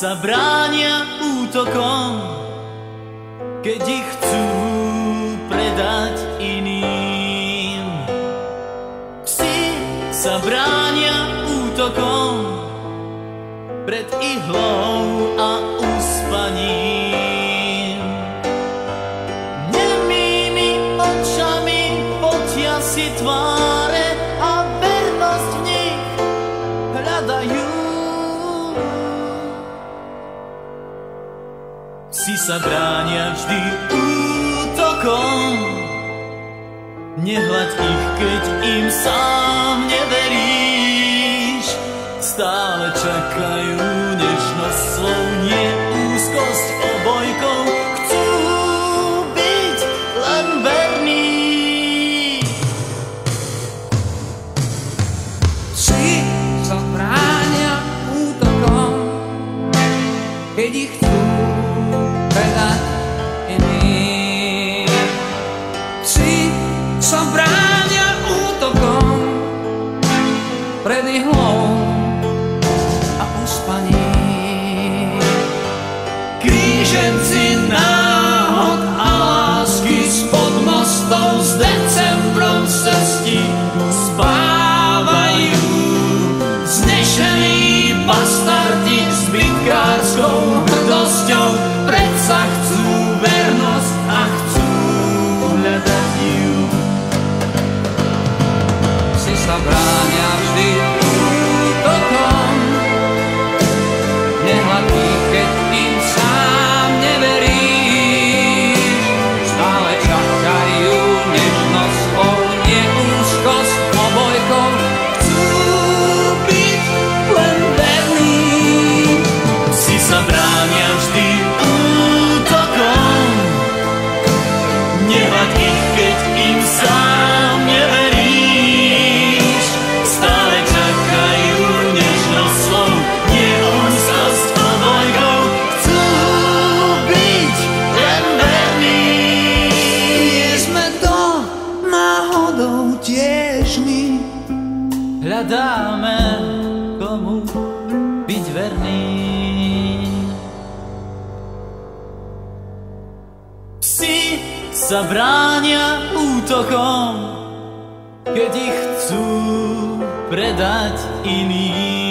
sa bránia útokom, keď ich chcú predať iným. Psi sa bránia útokom pred ihlou a uspaním. Nemými očami potia si tváre a vernosť v nich hľadajú. Psi sa bránia vždy útokom, nehľaď ich, keď im sám neveríš. Stále čakajú nežnosť slov, nie úzkosť obojkou. Chcú byť len verní. Psi sa bránia útokom, keď ich chcú predať iným. Psi sa bránia útokom pred ihlou a uspaním. Kríženci náhod a lásky spod mostov s decembrom z cestí spávajú. Znešení bastardi s bitkárskou hrdosťou predsa chcú vernosť a chcú hľadať ju. Psi sa bránia vždy útokom, nehľad ich, keď im sám neveríš. Stále čakajú nežnosť slov, nie úzkosť obojkou. Chcú byť len verní. Psi sa bránia vždy útokom, nehľad ich, keď im sám neveríš. Stále čakajú nežnosť slov, nie úzkosť obojkou. Chcú byť len verní. Nie sme to náhodou tiež my. Hľadáme, komu byť verný. Psi sa bránia útokom, keď ich chcú predať iným.